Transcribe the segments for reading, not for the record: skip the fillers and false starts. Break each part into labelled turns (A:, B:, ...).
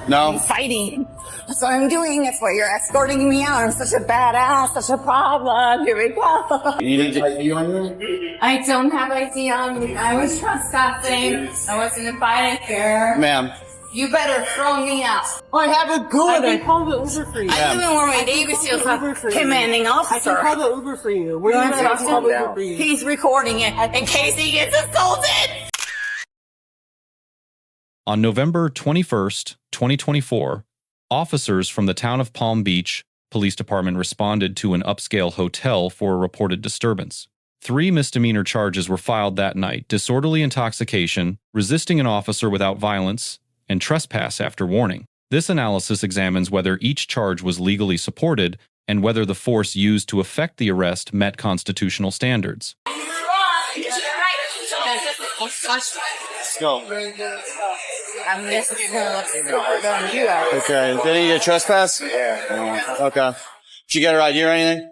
A: No.
B: I'm fighting. That's what I'm doing. That's why you're escorting me out. I'm such a badass, such a problem. Here we go.
A: You need ID on you?
B: I don't have ID on me. I was trespassing. I wasn't invited here.
A: Ma'am.
B: You better throw me out.
A: I have a good.
C: I can call the Uber for you.
B: I even wore my Navy SEALs commanding officer.
C: I can call the Uber for you. Where do you want to call the Uber for you?
B: He's recording it in case he gets assaulted.
D: On November 21st, 2024, officers from the town of Palm Beach Police Department responded to an upscale hotel for a reported disturbance. 3 misdemeanor charges were filed that night: disorderly intoxication, resisting an officer without violence, and trespass after warning. This analysis examines whether each charge was legally supported and whether the force used to effect the arrest met constitutional standards.
A: Let's go.
B: I'm listening to you.
A: Okay. Did he get trespass? Yeah. Okay. Did you get her ID or anything?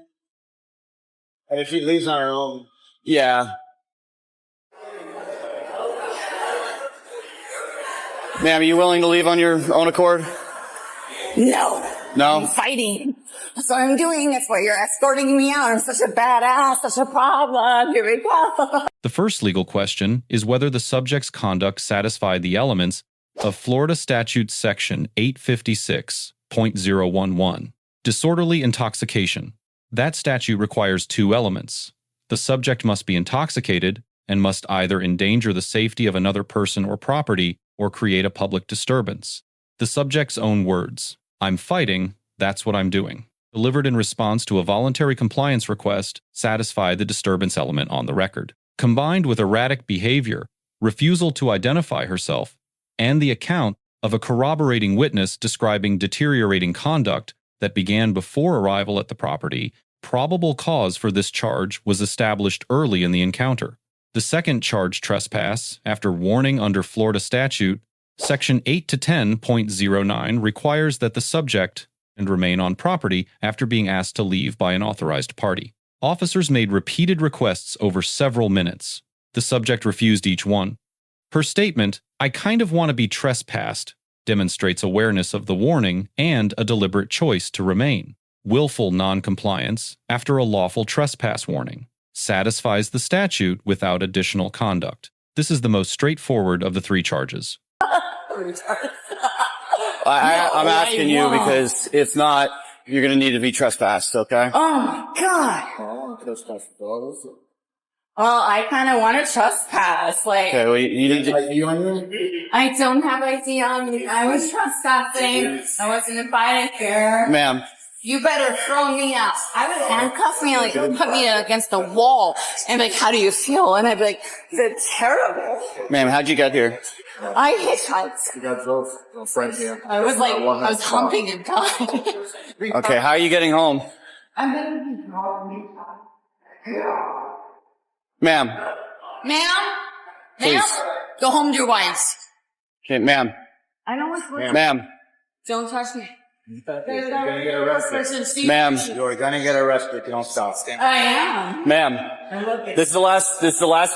E: And if she leaves on her own.
A: Yeah. Ma'am, are you willing to leave on your own accord?
B: No.
A: No?
B: I'm fighting. That's what I'm doing. That's why you're escorting me out. I'm such a badass, such a problem. Here we go.
D: The first legal question is whether the subject's conduct satisfied the elements of Florida Statute Section 856.011, disorderly intoxication. That statute requires 2 elements. The subject must be intoxicated and must either endanger the safety of another person or property or create a public disturbance. The subject's own words, "I'm fighting, that's what I'm doing," delivered in response to a voluntary compliance request, satisfy the disturbance element on the record. Combined with erratic behavior, refusal to identify herself, and the account of a corroborating witness describing deteriorating conduct that began before arrival at the property, probable cause for this charge was established early in the encounter. The second charge, trespass, after warning under Florida Statute, Section 8 to 10.09 requires that the subject and remain on property after being asked to leave by an authorized party. Officers made repeated requests over several minutes. The subject refused each one. Her statement, "I kind of want to be trespassed," demonstrates awareness of the warning and a deliberate choice to remain. Willful noncompliance after a lawful trespass warning satisfies the statute without additional conduct. This is the most straightforward of the 3 charges.
A: I'm asking you because if not, you're going to need to be trespassed, okay?
B: Oh my God. Well, I kind of want to trespass. Like,
A: Okay, well, you need ID on you?
B: I don't have ID on me. I was trespassing. I wasn't invited here.
A: Ma'am.
B: You better throw me out. I would handcuff me and like put me against the wall and be like, how do you feel? And I'd be like, it's terrible.
A: Ma'am, how'd you get here?
B: I hitchhiked.
E: You got both friends here.
B: I was humping and dying.
A: Okay, how are you getting home?
B: I'm gonna be wrong.
A: Ma'am.
B: Ma'am?
A: Please.
B: Go home to your wives.
A: Okay, ma'am.
B: I know what's going on.
A: Ma'am.
B: Don't touch me.
E: You're gonna get arrested.
A: Ma'am.
E: You're gonna get arrested if you don't stop.
B: I am.
A: Ma'am. This is the last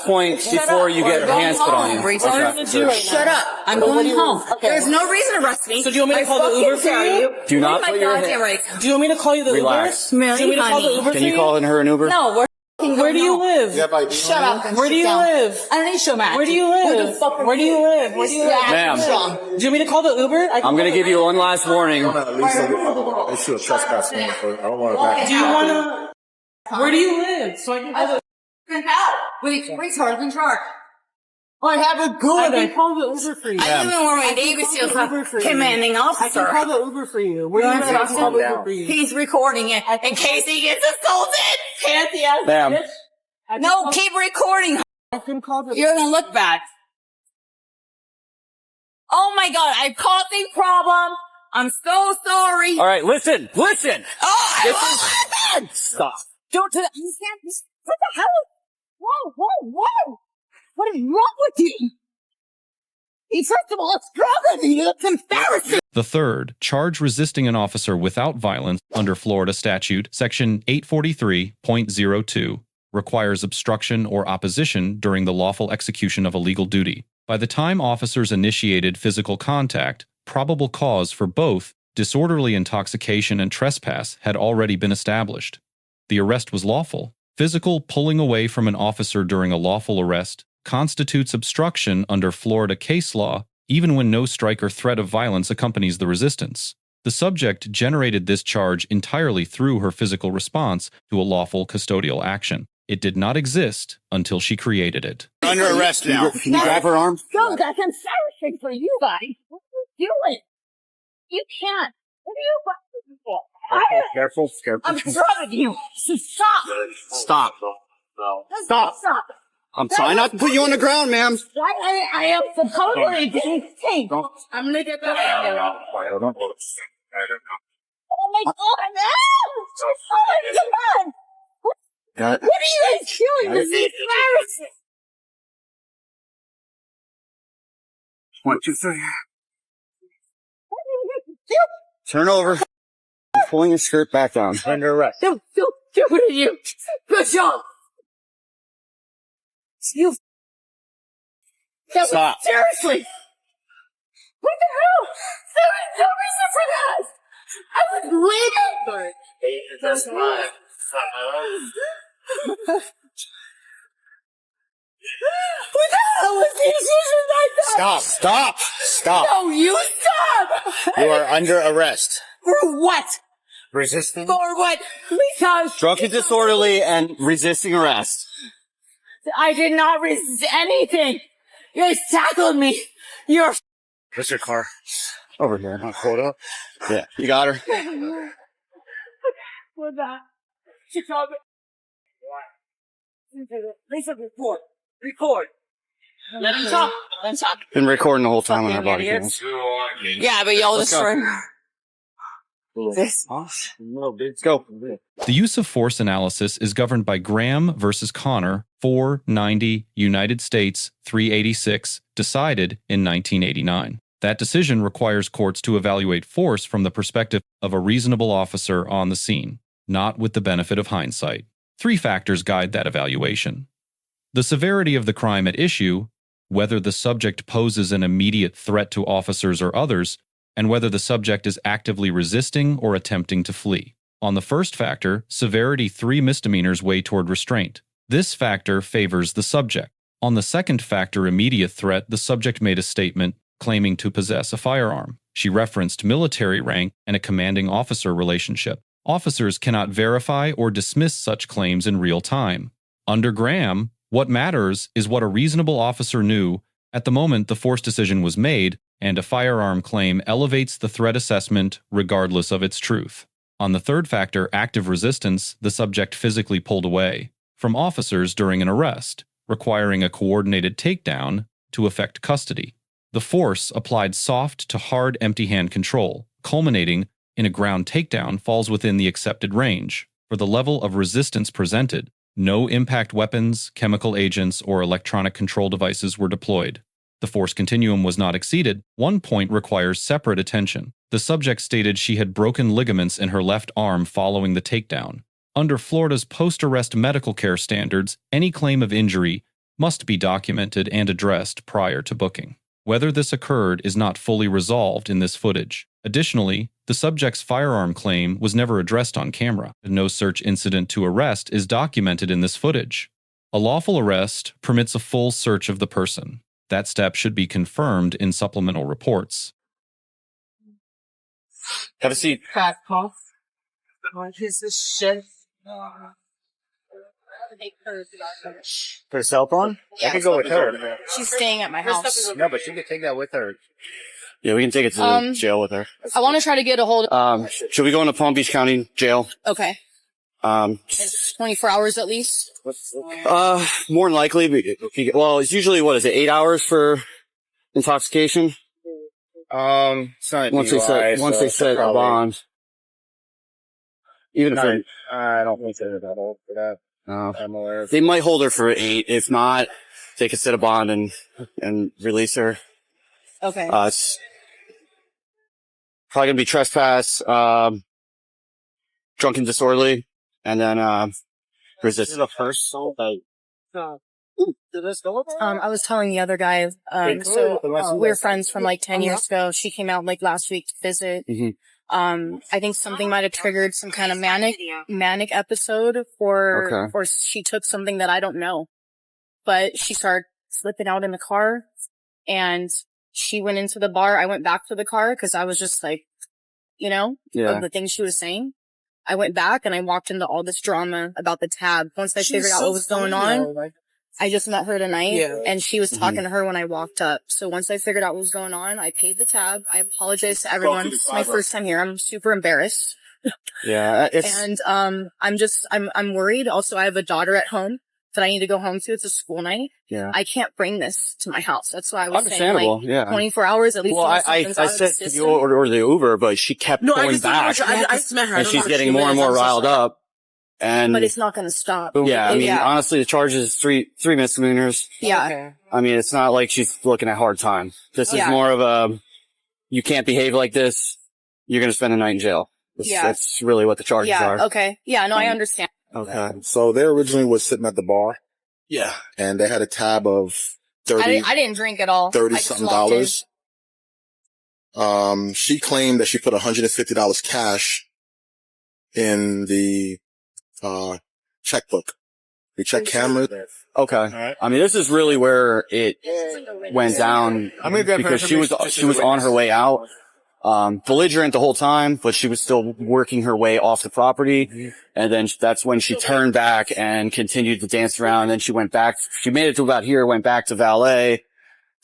A: point before you get hands put on you.
B: Okay. Shut up. I'm going home. Okay. There's no reason to arrest me.
C: So do you want me to call the Uber for you?
A: Do not put your
C: Do you want me to call you the
A: Relax.
C: Uber? Do you want me to call the Uber for
A: Can
C: you?
A: you call her an Uber?
B: No,
C: Where do you live?
B: Shut up.
C: Where do you live?
B: I don't need to show Matt.
C: Where do you live? Where do you live? Where do you live?
A: Ma'am.
C: Do you want me to call the Uber?
A: I'm going to give you one last warning.
E: At least issue a trespass warning for. I don't want to back.
C: Do you want to? Where do you live? So I can call the.
B: With retarded in charge.
A: I have a good.
C: I can call the Uber for you.
B: I even wore my Navy SEALs commanding
C: I
B: officer.
C: can call the Uber for you. Where do you want to call the Uber for you?
B: He's recording it in case he gets assaulted.
C: Fancy ass
A: Ma'am.
C: bitch.
B: No, keep recording.
C: I can call the.
B: You're gonna look bad. Oh my God, I have coughing problem. I'm so sorry.
A: All right, listen.
B: Oh,
A: Stop.
B: Don't do that. You can't. What the hell? Whoa. What is wrong with you? He first of all looks stronger than you. That's embarrassing.
D: The third, charge resisting an officer without violence under Florida Statute, Section 843.02, requires obstruction or opposition during the lawful execution of a legal duty. By the time officers initiated physical contact, probable cause for both disorderly intoxication and trespass had already been established. The arrest was lawful. Physical pulling away from an officer during a lawful arrest constitutes obstruction under Florida case law, even when no strike or threat of violence accompanies the resistance. The subject generated this charge entirely through her physical response to a lawful custodial action. It did not exist until she created it.
A: Under arrest now. Can you grab her arm?
B: Go, that's embarrassing for you, buddy. What are you doing? You can't. What are you
A: Careful, careful.
B: I'm drugging you. Stop.
A: Stop. Stop.
B: Stop.
A: I'm trying not to put you on the ground, ma'am.
B: I am supposedly being safe.
C: I'm gonna get that.
B: Oh my God. Oh my God.
A: Got it.
B: What are you guys doing? This is embarrassing.
A: 1, 2, 3.
B: What are you guys doing?
A: Turn over. I'm pulling your skirt back down. Under arrest.
B: What are you? Good job. You.
A: Stop.
B: Seriously. What the hell? There was no reason for that. I was waiting.
C: That's right.
B: What the hell was the decision like that?
A: Stop.
B: No, you stop.
A: You are under arrest.
B: For what?
A: Resisting?
B: For what? Because
A: Drunken disorderly and resisting arrest.
B: I did not resist anything. You guys tackled me. You're.
A: Where's your car? Over here. On quota. Yeah. You got her?
B: What that? She called me. Lisa, record. Let him talk.
A: Been recording the whole time on our body
B: idiots.
A: cams.
B: Yeah, but y'all destroyed.
A: Let's go.
D: The use of force analysis is governed by Graham versus Connor, 490 United States 386, decided in 1989. That decision requires courts to evaluate force from the perspective of a reasonable officer on the scene, not with the benefit of hindsight. 3 factors guide that evaluation: the severity of the crime at issue, whether the subject poses an immediate threat to officers or others, and whether the subject is actively resisting or attempting to flee. On the first factor, severity, 3 misdemeanors weigh toward restraint. This factor favors the subject. On the second factor, immediate threat, the subject made a statement claiming to possess a firearm. She referenced military rank and a commanding officer relationship. Officers cannot verify or dismiss such claims in real time. Under Graham, what matters is what a reasonable officer knew at the moment the force decision was made, and a firearm claim elevates the threat assessment regardless of its truth. On the third factor, active resistance, the subject physically pulled away from officers during an arrest, requiring a coordinated takedown to effect custody. The force applied soft to hard empty hand control, culminating in a ground takedown, falls within the accepted range. For the level of resistance presented, no impact weapons, chemical agents, or electronic control devices were deployed. The force continuum was not exceeded. 1 point requires separate attention. The subject stated she had broken ligaments in her left arm following the takedown. Under Florida's post-arrest medical care standards, any claim of injury must be documented and addressed prior to booking. Whether this occurred is not fully resolved in this footage. Additionally, the subject's firearm claim was never addressed on camera. No search incident to arrest is documented in this footage. A lawful arrest permits a full search of the person. That step should be confirmed in supplemental reports.
A: Have a seat.
C: Fat cough. What is this shit?
A: Put her cell phone? I could go with her.
F: She's staying at my house.
A: No, but she could take that with her. Yeah, we can take it to the jail with her.
F: I want to try to get a hold of...
A: Should we go into Palm Beach County Jail?
F: Okay. 24 hours at least?
A: More than likely. Well, it's usually, 8 hours for intoxication?
E: It's not
A: Once they set a bond. Even if
E: I don't think they're that old for that.
A: no.
E: I'm aware of.
A: They might hold her for 8. If not, they could set a bond and release her.
F: Okay.
A: It's probably gonna be trespass, drunken disorderly, and then resist.
E: This is the first assault that
F: I was telling the other guy, we're friends from like 10 years ago. She came out like last week to visit. I think something might have triggered some kind of manic episode or she took something that I don't know. But she started slipping out in the car and she went into the bar. I went back to the car because I was just like, of the things she was saying. I went back and I walked into all this drama about the tab. Once I figured out what was going on, I just met her tonight and she was talking to her when I walked up. So once I figured out what was going on, I paid the tab. I apologize to everyone. It's my first time here. I'm super embarrassed. And I'm worried. Also, I have a daughter at home that I need to go home to. It's a school night. I can't bring this to my house. That's why I was saying like 24 hours at least.
A: Well, I said you order the Uber, but she kept going back.
C: I just met her.
A: And she's getting more and more riled up.
F: But it's not going to stop.
A: Yeah, I mean, honestly, the charge is three misdemeanors.
F: Yeah.
A: I mean, it's not like she's looking at hard time. This is more of a, you can't behave like this. You're going to spend a night in jail. That's really what the charges are.
F: Okay. Yeah, no, I understand.
E: Okay. So they originally was sitting at the bar. Yeah. And they had a tab of 30.
F: I didn't drink at all.
E: $30-something. She claimed that she put $150 cash in the checkbook. The check camera.
A: Okay.
E: Right.
A: I mean, this is really where it went down because she was on her way out. Belligerent the whole time, but she was still working her way off the property. And then that's when she turned back and continued to dance around. And then she went back. She made it to about here, went back to valet,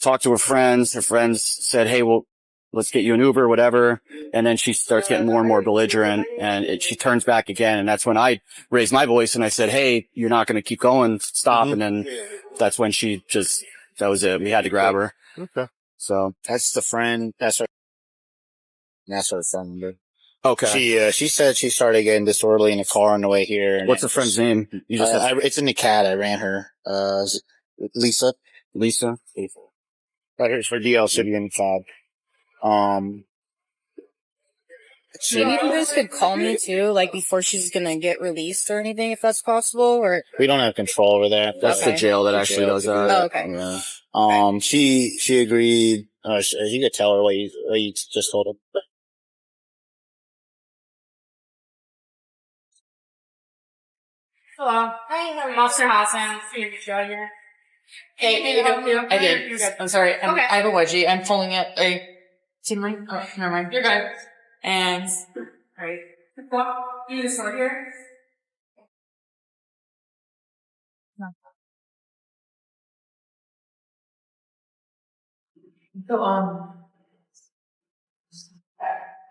A: talked to her friends. Her friends said, hey, well, let's get you an Uber, whatever. And then she starts getting more and more belligerent and she turns back again. And that's when I raised my voice and I said, hey, you're not going to keep going. Stop. And then that's when that was it. We had to grab her.
E: Okay.
A: So
G: that's the friend. That's her friend. Dude.
A: Okay.
G: She said she started getting disorderly in the car on the way here. And
A: what's the friend's name? You just
G: it's in the cat. I ran her. Lisa.
A: Lisa.
G: Right here's for DL City in 5.
F: Maybe you guys could call me too, like before she's gonna get released or anything, if that's possible. Or
G: we don't have control over that.
A: That's the jail that actually does that.
F: Oh, okay.
G: Yeah. She agreed. You could tell her what you just told her.
C: Hello. Hi, I'm Officer Hassan. Here, Hey, I did. You're good. I'm sorry. I have a wedgie. I'm pulling it. Team ring? Oh, never mind. You're good. And, alright. You need to start here? No. So,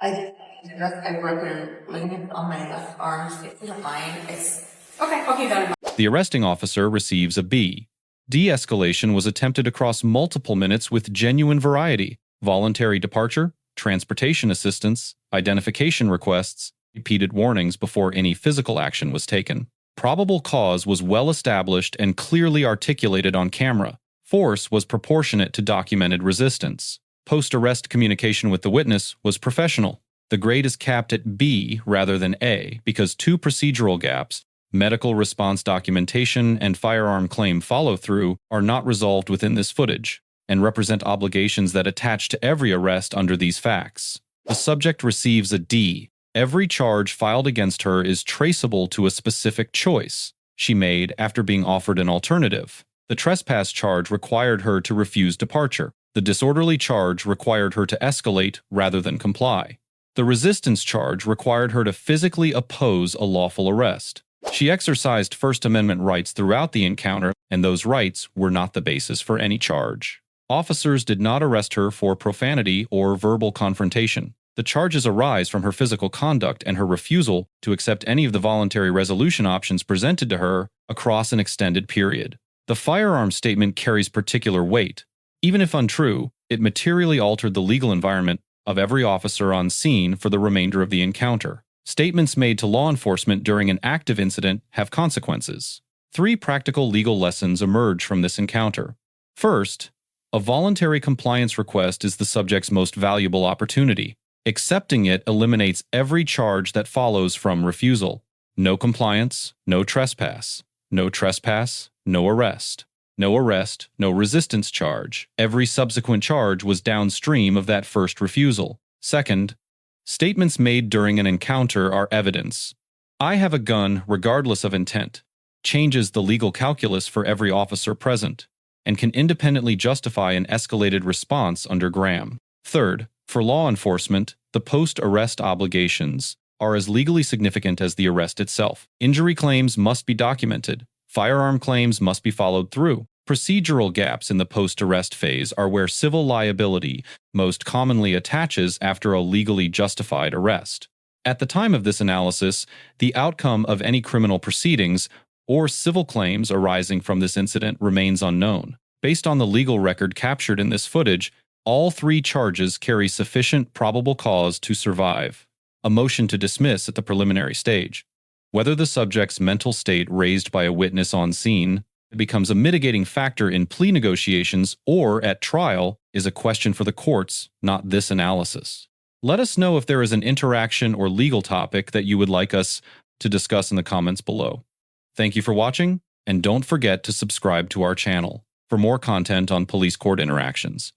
C: I broke a ligament on my left arm. It's not mine. Okay, done.
D: The arresting officer receives a B. De-escalation was attempted across multiple minutes with genuine variety: voluntary departure, transportation assistance, identification requests, repeated warnings before any physical action was taken. Probable cause was well established and clearly articulated on camera. Force was proportionate to documented resistance. Post-arrest communication with the witness was professional. The grade is capped at B rather than A because two procedural gaps, medical response documentation and firearm claim follow-through, are not resolved within this footage and represent obligations that attach to every arrest under these facts. The subject receives a D. Every charge filed against her is traceable to a specific choice she made after being offered an alternative. The trespass charge required her to refuse departure. The disorderly charge required her to escalate rather than comply. The resistance charge required her to physically oppose a lawful arrest. She exercised First Amendment rights throughout the encounter, and those rights were not the basis for any charge. Officers did not arrest her for profanity or verbal confrontation. The charges arise from her physical conduct and her refusal to accept any of the voluntary resolution options presented to her across an extended period. The firearm statement carries particular weight. Even if untrue, it materially altered the legal environment of every officer on scene for the remainder of the encounter. Statements made to law enforcement during an active incident have consequences. 3 practical legal lessons emerge from this encounter. First, a voluntary compliance request is the subject's most valuable opportunity. Accepting it eliminates every charge that follows from refusal. No compliance, no trespass. No trespass, no arrest. No arrest, no resistance charge. Every subsequent charge was downstream of that first refusal. Second, statements made during an encounter are evidence. "I have a gun regardless of intent" changes the legal calculus for every officer present and can independently justify an escalated response under Graham. Third, for law enforcement, the post-arrest obligations are as legally significant as the arrest itself. Injury claims must be documented. Firearm claims must be followed through. Procedural gaps in the post-arrest phase are where civil liability most commonly attaches after a legally justified arrest. At the time of this analysis, the outcome of any criminal proceedings or civil claims arising from this incident remains unknown. Based on the legal record captured in this footage, all three charges carry sufficient probable cause to survive a motion to dismiss at the preliminary stage. Whether the subject's mental state raised by a witness on scene becomes a mitigating factor in plea negotiations or at trial is a question for the courts, not this analysis. Let us know if there is an interaction or legal topic that you would like us to discuss in the comments below. Thank you for watching, and don't forget to subscribe to our channel for more content on police court interactions.